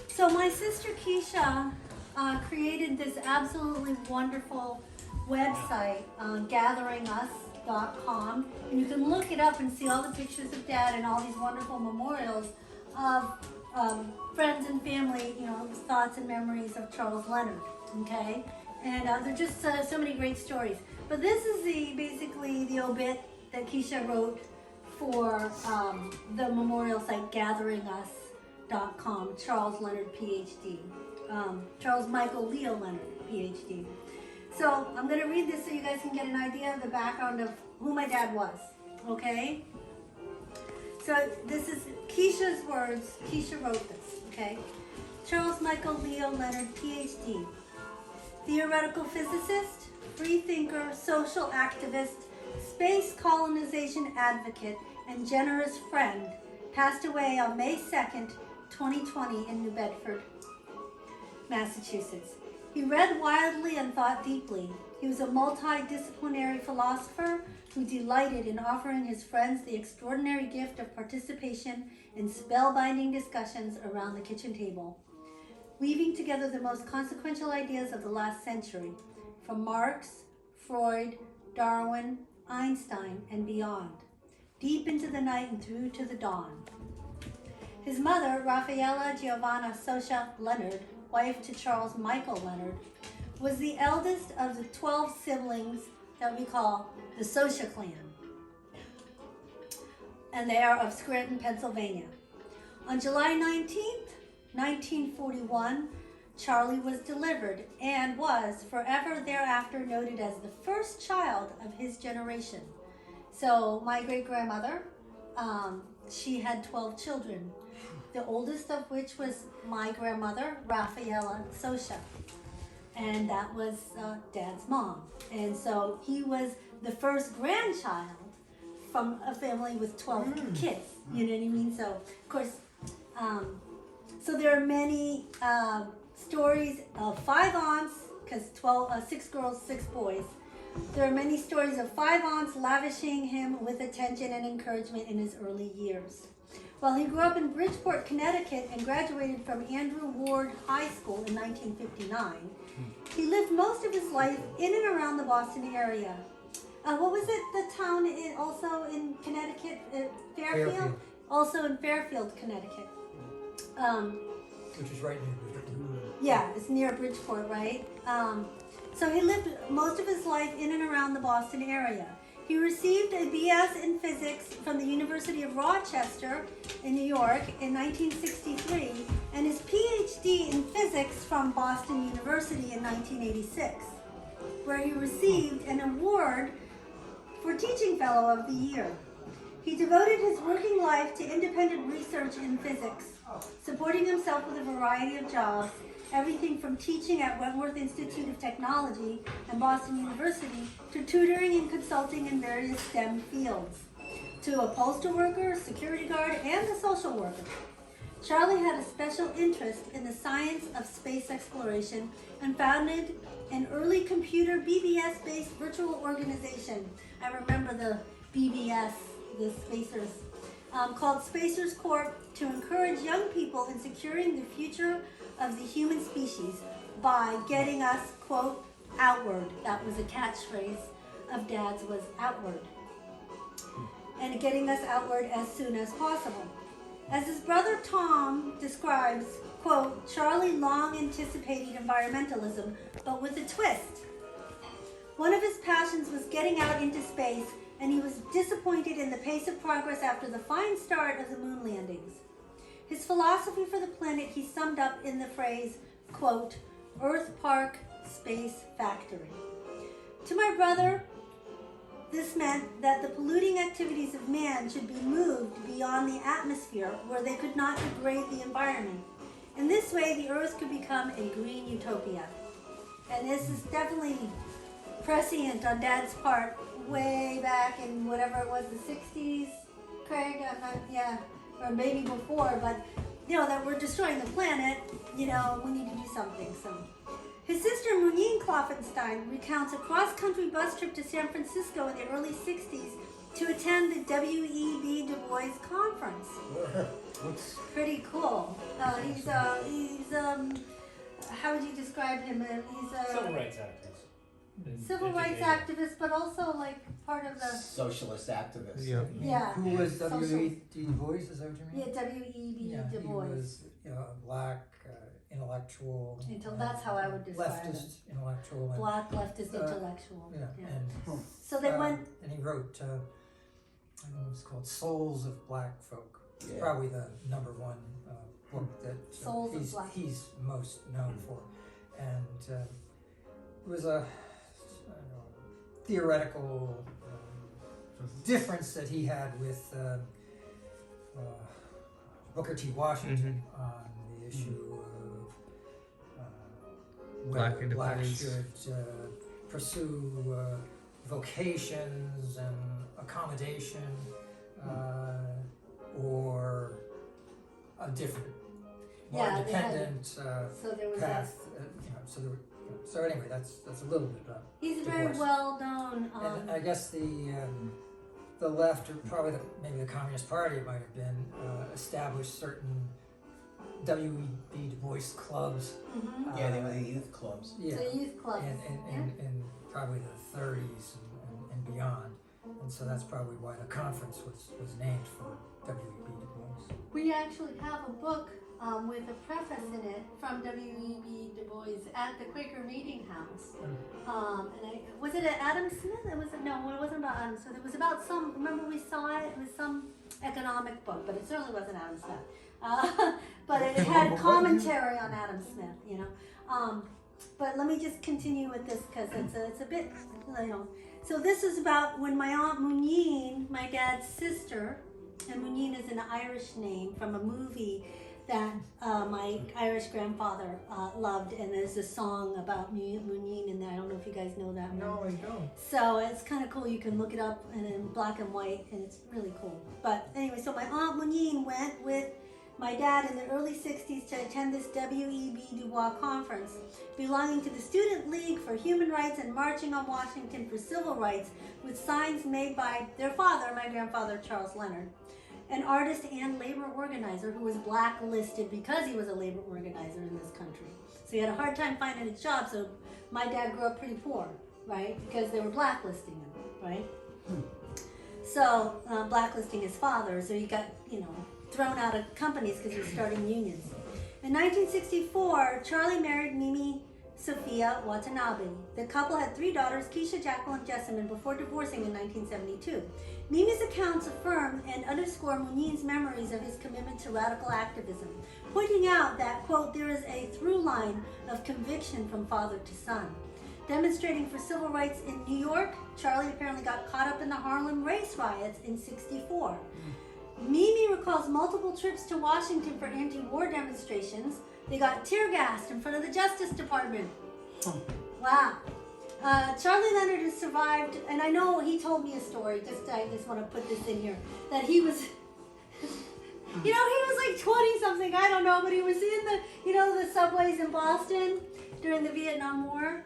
So my sister Keisha created this absolutely wonderful website, gatheringus.com, and you can look it up and see all the pictures of Dad and all these wonderful memorials of friends and family, thoughts and memories of Charles Leonard. Okay, and there are just so many great stories. But this is basically the obit that Keisha wrote for the memorial site gatheringus.com, Charles Leonard, PhD. Charles Michael Leo Leonard, PhD. So I'm going to read this so you guys can get an idea of the background of who my dad was, okay? So this is Keisha's words. Keisha wrote this, okay? Charles Michael Leo Leonard, PhD. Theoretical physicist, free thinker, social activist, space colonization advocate, and generous friend, passed away on May 2nd, 2020 in New Bedford, Massachusetts. He read widely and thought deeply. He was a multidisciplinary philosopher who delighted in offering his friends the extraordinary gift of participation in spellbinding discussions around the kitchen table, weaving together the most consequential ideas of the last century, from Marx, Freud, Darwin, Einstein, and beyond, deep into the night and through to the dawn. His mother, Raffaella Giovanna Soscia Leonard, wife to Charles Michael Leonard, was the eldest of the 12 siblings that we call the Soscia clan, and they are of Scranton, Pennsylvania. On July 19th, 1941, Charlie was delivered and was forever thereafter noted as the first child of his generation. So my great-grandmother, she had 12 children, the oldest of which was my grandmother, Raffaella Soscia, and that was Dad's mom. And so he was the first grandchild from a family with 12 kids, you know what I mean? So, of course, so there are many stories of 5 aunts, because 6 girls, 6 boys. There are many stories of 5 aunts lavishing him with attention and encouragement in his early years. While he grew up in Bridgeport, Connecticut, and graduated from Andrew Ward High School in 1959, he lived most of his life in and around the Boston area. What was it, the town also in Connecticut? Fairfield? Also in Fairfield, Connecticut. Which is right near Bridgeport. Yeah, it's near Bridgeport, right? So he lived most of his life in and around the Boston area. He received a BS in physics from the University of Rochester in New York in 1963 and his PhD in physics from Boston University in 1986, where he received an award for Teaching Fellow of the Year. He devoted his working life to independent research in physics, supporting himself with a variety of jobs, everything from teaching at Wentworth Institute of Technology and Boston University to tutoring and consulting in various STEM fields, to a postal worker, security guard, and a social worker. Charlie had a special interest in the science of space exploration and founded an early computer BBS-based virtual organization. I remember the BBS, the Spacers, called Spacers Corp, to encourage young people in securing the future of the human species by getting us, quote, outward. That was a catchphrase of Dad's, was outward. And getting us outward as soon as possible. As his brother Tom describes, quote, Charlie long anticipated environmentalism, but with a twist. One of his passions was getting out into space, and he was disappointed in the pace of progress after the fine start of the moon landings. His philosophy for the planet he summed up in the phrase, quote, Earth Park, Space Factory. To my brother, this meant that the polluting activities of man should be moved beyond the atmosphere where they could not degrade the environment. In this way, the Earth could become a green utopia. And this is definitely prescient on Dad's part way back in whatever it was, the 60s, Craig? Or maybe before, but that we're destroying the planet, we need to do something. So his sister Muneen Kloffenstein recounts a cross-country bus trip to San Francisco in the early 60s to attend the W.E.B. Du Bois conference. What's Pretty cool. He's how would you describe him? He's a Civil rights activist. civil rights activist, but also like part of the socialist activist? yeah. Who was Social- W.E.B. Du Bois? Is that what you mean? Yeah, W.E.B. Yeah, Du Bois. he was a black intellectual. Until that's how I would describe leftist intellectual. And, Black leftist intellectual. yeah, and So they went. and he wrote, I think it was called Souls of Black Folk. It's Yeah. probably the number one book that Souls of Black. he's most known for. And it was a theoretical difference that he had with Booker T. Washington on the issue of Black whether blacks independence. should pursue vocations and accommodation or a different, more Yeah, they had- independent So there was path. So there were, so anyway, that's a little bit about. He's Du very Bois. well known. And I guess the left, or probably maybe the Communist Party might have been, established certain W.E.B. Du Bois clubs. Yeah, they were the youth clubs. Yeah, The youth clubs. in probably the 30s and beyond. And so that's probably why the conference was named for W.E.B. Du Bois. We actually have a book with a preface in it from W.E.B. Du Bois at the Quaker Meeting House. Was it Adam Smith? It wasn't about Adam Smith. It was about some. Remember we saw it. It was some economic book, but it certainly wasn't Adam Smith. But it had commentary on Adam Smith. You know. But let me just continue with this because it's a bit. So this is about when my aunt Muneen, my dad's sister, and Muneen is an Irish name from a movie that my Irish grandfather loved, and there's a song about Muneen in there. I don't know if you guys know that one. No, I don't. So it's kind of cool. You can look it up and in black and white, and it's really cool. But anyway, so my aunt Muneen went with my dad in the early 60s to attend this W.E.B. Du Bois conference, belonging to the Student League for Human Rights and marching on Washington for Civil Rights, with signs made by their father, my grandfather, Charles Leonard, an artist and labor organizer who was blacklisted because he was a labor organizer in this country. So he had a hard time finding a job, so my dad grew up pretty poor, right? Because they were blacklisting him, right? So, blacklisting his father, so he got, thrown out of companies because he was starting unions. In 1964, Charlie married Mimi Sophia Watanabe. The couple had 3 daughters, Keisha, Jacqueline, Jessamine, before divorcing in 1972. Mimi's accounts affirm and underscore Muneen's memories of his commitment to radical activism, pointing out that, quote, there is a through line of conviction from father to son. Demonstrating for civil rights in New York, Charlie apparently got caught up in the Harlem race riots in '64. Mimi recalls multiple trips to Washington for anti-war demonstrations. They got tear gassed in front of the Justice Department. Wow. Charlie Leonard has survived, and I know he told me a story, I just want to put this in here, that he was, he was like 20 something, I don't know, but he was in the subways in Boston during the Vietnam War,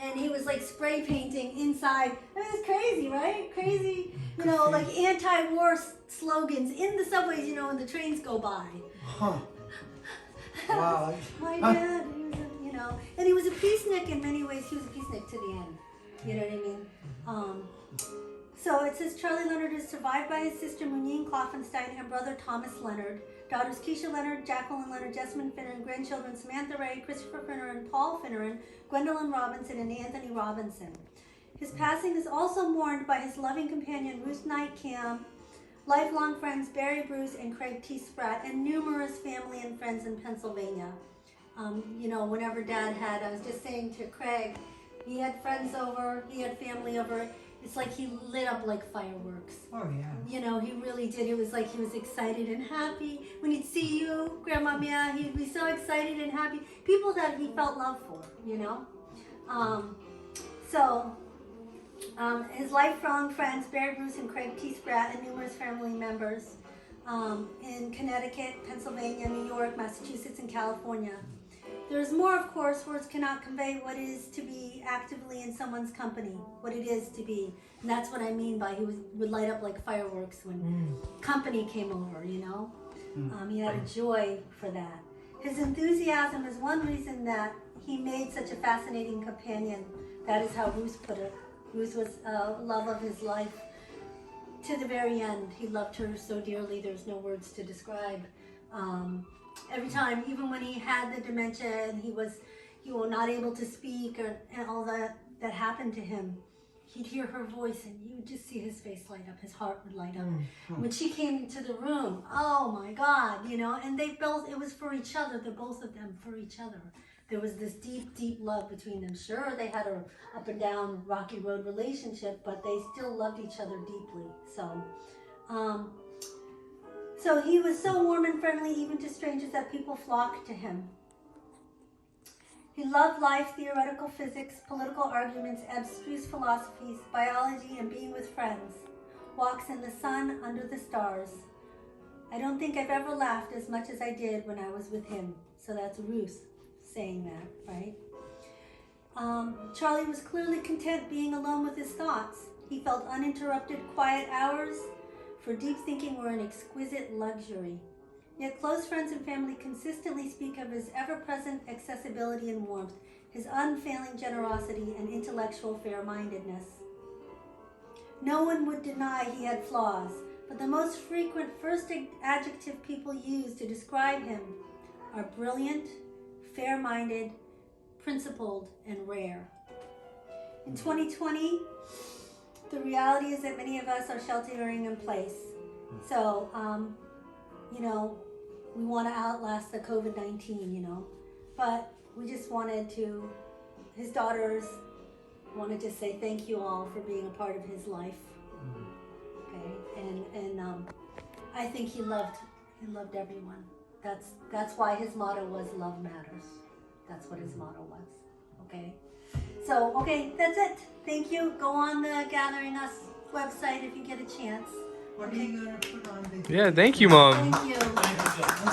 and he was like spray painting inside. I mean, it's crazy, right? Crazy, like anti-war slogans in the subways, when the trains go by. Huh. Wow. My dad, he was and he was a peacenik in many ways. He was a peacenik to the end. You know what I mean? So it says Charlie Leonard is survived by his sister Muneen Kloffenstein and brother Thomas Leonard, daughters Keisha Leonard, Jacqueline Leonard, Jessamine Finneran, grandchildren Samantha Ray, Christopher Finneran, Paul Finneran, Gwendolyn Robinson, and Anthony Robinson. His passing is also mourned by his loving companion Ruth Knight Cam, lifelong friends Barry Bruce and Craig T. Spratt, and numerous family and friends in Pennsylvania. Whenever Dad had, I was just saying to Craig, he had friends over, he had family over. It's like he lit up like fireworks. Oh, yeah. He really did. It was like he was excited and happy. When he'd see you, Grandma Mia, he'd be so excited and happy. People that he felt love for, his lifelong friends, Barry Bruce and Craig T. Spratt, and numerous family members in Connecticut, Pennsylvania, New York, Massachusetts, and California. There's more, of course, words cannot convey what it is to be actively in someone's company, what it is to be. And that's what I mean by would light up like fireworks when company came over, you know? He had a joy for that. His enthusiasm is one reason that he made such a fascinating companion. That is how Ruth put it. Ruth was love of his life to the very end. He loved her so dearly, there's no words to describe. Every time, even when he had the dementia and he was not able to speak and all that happened to him, he'd hear her voice and you would just see his face light up, his heart would light up. When she came into the room, oh my God, you know, and it was for each other, the both of them for each other. There was this deep, deep love between them. Sure, they had a up and down rocky road relationship, but they still loved each other deeply. So he was so warm and friendly, even to strangers, that people flocked to him. He loved life, theoretical physics, political arguments, abstruse philosophies, biology, and being with friends. Walks in the sun, under the stars. I don't think I've ever laughed as much as I did when I was with him. So that's Ruth saying that, right? Charlie was clearly content being alone with his thoughts. He felt uninterrupted, quiet hours for deep thinking were an exquisite luxury. Yet close friends and family consistently speak of his ever-present accessibility and warmth, his unfailing generosity and intellectual fair-mindedness. No one would deny he had flaws, but the most frequent first adjective people use to describe him are brilliant, fair-minded, principled, and rare. In 2020, the reality is that many of us are sheltering in place. So, you know, we want to outlast the COVID-19, you know, but we just wanted to, his daughters wanted to say thank you all for being a part of his life. Okay, and I think he loved everyone. That's why his motto was love matters. That's what his motto was. Okay. So, okay, that's it. Thank you. Go on the Gathering Us website if you get a chance. What are you gonna put on the? Yeah, thank you, Mom. Thank you.